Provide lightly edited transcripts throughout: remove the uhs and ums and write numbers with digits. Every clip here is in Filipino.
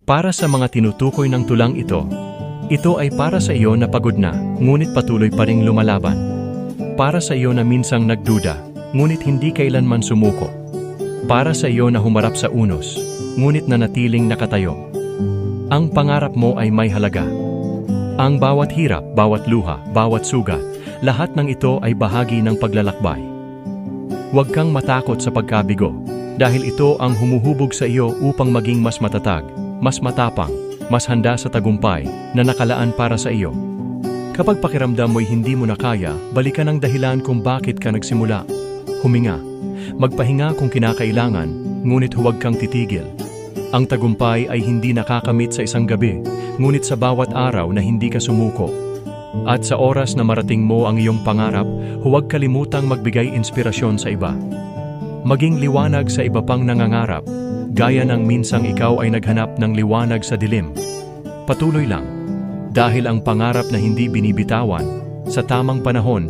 Para sa mga tinutukoy ng tulang ito ay para sa iyo na pagod na, ngunit patuloy pa ring lumalaban. Para sa iyo na minsang nagduda, ngunit hindi kailanman sumuko. Para sa iyo na humarap sa unos, ngunit nanatiling nakatayo. Ang pangarap mo ay may halaga. Ang bawat hirap, bawat luha, bawat sugat, lahat ng ito ay bahagi ng paglalakbay. Huwag kang matakot sa pagkabigo, dahil ito ang humuhubog sa iyo upang maging mas matatag, mas matapang, mas handa sa tagumpay na nakalaan para sa iyo. Kapag pakiramdam mo'y hindi mo na kaya, balikan ang dahilan kung bakit ka nagsimula. Huminga. Magpahinga kung kinakailangan, ngunit huwag kang titigil. Ang tagumpay ay hindi nakakamit sa isang gabi, ngunit sa bawat araw na hindi ka sumuko. At sa oras na marating mo ang iyong pangarap, huwag kalimutang magbigay inspirasyon sa iba. Maging liwanag sa iba pang nangangarap, gaya ng minsang ikaw ay naghanap ng liwanag sa dilim. Patuloy lang, dahil ang pangarap na hindi binibitawan, sa tamang panahon,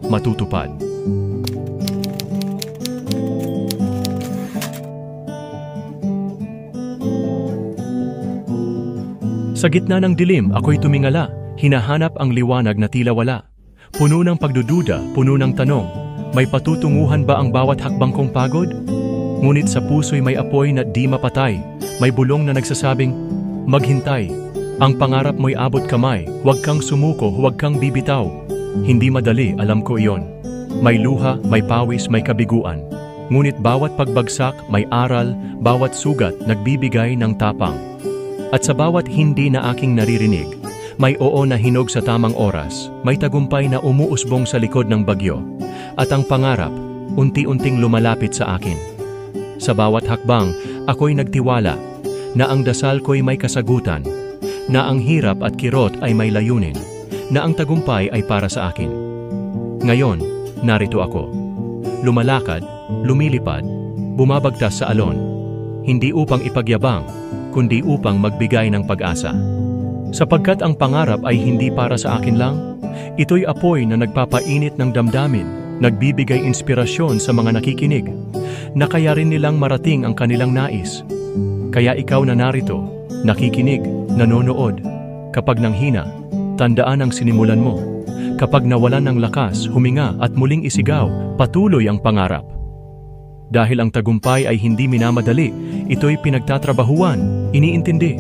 matutupad. Sa gitna ng dilim, ako'y tumingala, hinahanap ang liwanag na tila wala. Puno ng pagdududa, puno ng tanong, may patutunguhan ba ang bawat hakbang kong pagod? Ngunit sa puso'y may apoy na di mapatay, may bulong na nagsasabing, maghintay. Ang pangarap mo'y abot kamay, huwag kang sumuko, huwag kang bibitaw. Hindi madali, alam ko iyon. May luha, may pawis, may kabiguan. Ngunit bawat pagbagsak, may aral, bawat sugat, nagbibigay ng tapang. At sa bawat hindi na aking naririnig, may oo na hinog sa tamang oras, may tagumpay na umuusbong sa likod ng bagyo, at ang pangarap, unti-unting lumalapit sa akin. Sa bawat hakbang, ako'y nagtiwala na ang dasal ko'y may kasagutan, na ang hirap at kirot ay may layunin, na ang tagumpay ay para sa akin. Ngayon, narito ako. Lumalakad, lumilipad, bumabagtas sa alon, hindi upang ipagyabang, kundi upang magbigay ng pag-asa. Sapagkat ang pangarap ay hindi para sa akin lang, ito'y apoy na nagpapainit ng damdamin, nagbibigay inspirasyon sa mga nakikinig, na kaya rin nilang marating ang kanilang nais. Kaya ikaw na narito, nakikinig, nanonood, kapag nanghina, tandaan ang sinimulan mo. Kapag nawalan ng lakas, huminga at muling isigaw, patuloy ang pangarap. Dahil ang tagumpay ay hindi minamadali, ito'y pinagtatrabahuan, iniintindi.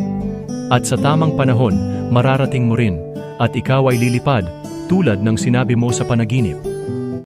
At sa tamang panahon, mararating mo rin, at ikaw ay lilipad, tulad ng sinabi mo sa panaginip.